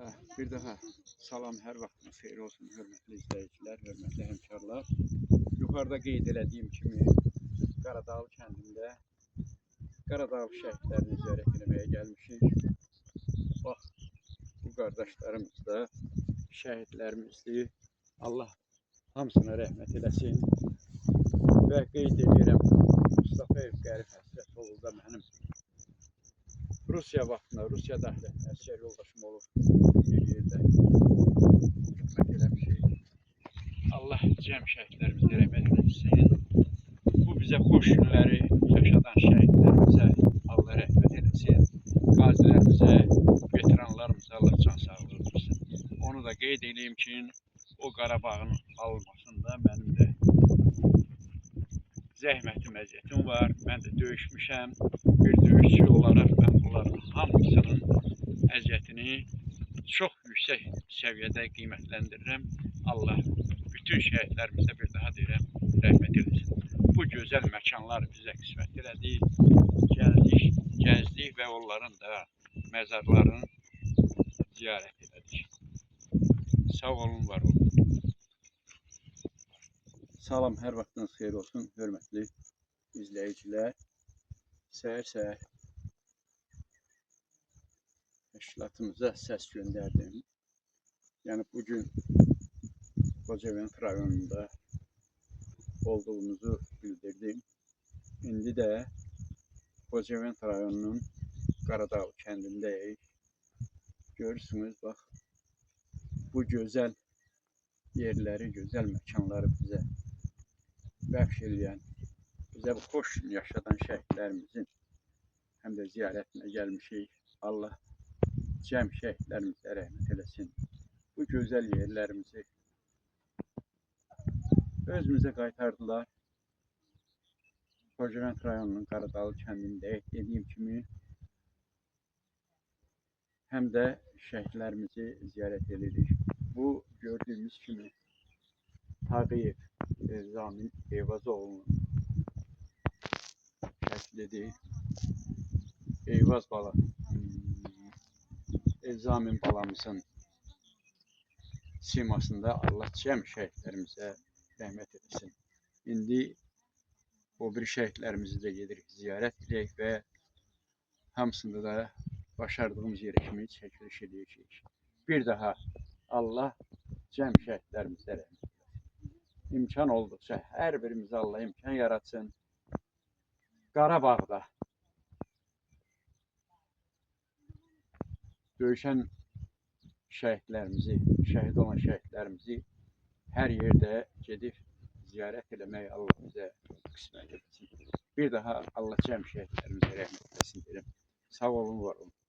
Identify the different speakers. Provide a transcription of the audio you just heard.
Speaker 1: Bir daha salam, hər vaxtınız xeyir olsun, hörmətli izləyicilər, hörmətli həmkarlar. Yuxarıda qeyd elədiyim kimi Qaradağ kəndində Qaradağ şəhidlərini ziyarət etməyə gəlmişik. Bax, bu qardaşlarımız da şəhidlərimizdir. Allah hamısına rəhmət eləsin. Və qeyd edirəm, Mustafayev Qərib Həsrətoğlu da mənim Rusiya vaxtında, Rusiyada əsgər yoldaşım olub bir yerdə xidmət eləmişik. Allah cəm şəhidlərimizə rəhmət eləsin. Bu bizə xoş günləri yaşadan şəhidlərimizə Allah rəhmət eləsin. Qazilərimizə, veteranlarımıza Allah can sağlığı versin. Onu da qeyd edeyim ki, o Qarabağın alınmasında mənim də zəhmətim, əziyyətim var. Mən də döyüşmüşəm. Bir döyüşçü olaraq mən bunların hamısının əziyyətini çox yüksək səviyyədə qiymətləndirirəm. Allah bütün şəhidlərimizə bir daha deyirəm, rəhmət eləsin. Bu gözəl məkanlar bizə qismət elədi. Gəzdik və onların da məzarlarını ziyarət elədik. Sağ olun, var olun. Salam, hər vaxtınız xeyir olsun, hörmətli izləyicilər. Səhər-səhər təşkilatımıza səs göndərdim. Yəni, bugün Xocavənd rayonunda olduğumuzu bildirdim. İndi də Xocavənd rayonunun Qaradağ kəndindəyik. Görürsünüz, bax, bu gözəl yerləri, gözəl məkanları bizə bəxş edən, bizə bu xoş gün yaşadan şəhidlərimizin həm də ziyarətinə gəlmişik. Allah cəm şəhidlərimizə rəhmət eləsin. Bu gözəl yerlərimizi özümüzə qaytardılar. Xocavənd rayonunun Qaradağ kəndində dediyim kimi həm də şəhidlərimizi ziyarət edirik. Bu gördüyümüz kimi Tağıyev Zamin Eyvazoğlu'nun şəklidir. Eyvaz bala, Zamin balamızın simasında Allah cəm şəhidlərimizə rəhmət etsin. İndi o bir şəhidlərimizi də gedirik, ziyarət edək və hamısında da başardığımız yeri kimi çəkiliş edəcəyik. Bir daha Allah cəm şəhidlərimizə rəhmət etsin. İmkan olduqca hər birimizə Allah imkan yaratsın. Qarabağda döyüşən şəhidlərimizi, şəhid olan şəhidlərimizi hər yerdə gedib ziyarət eləmək Allah bizə qismət etsin. Bir daha Allah cəm şəhidlərimizə rəhmət etsin derim. Sağ olun, var olun.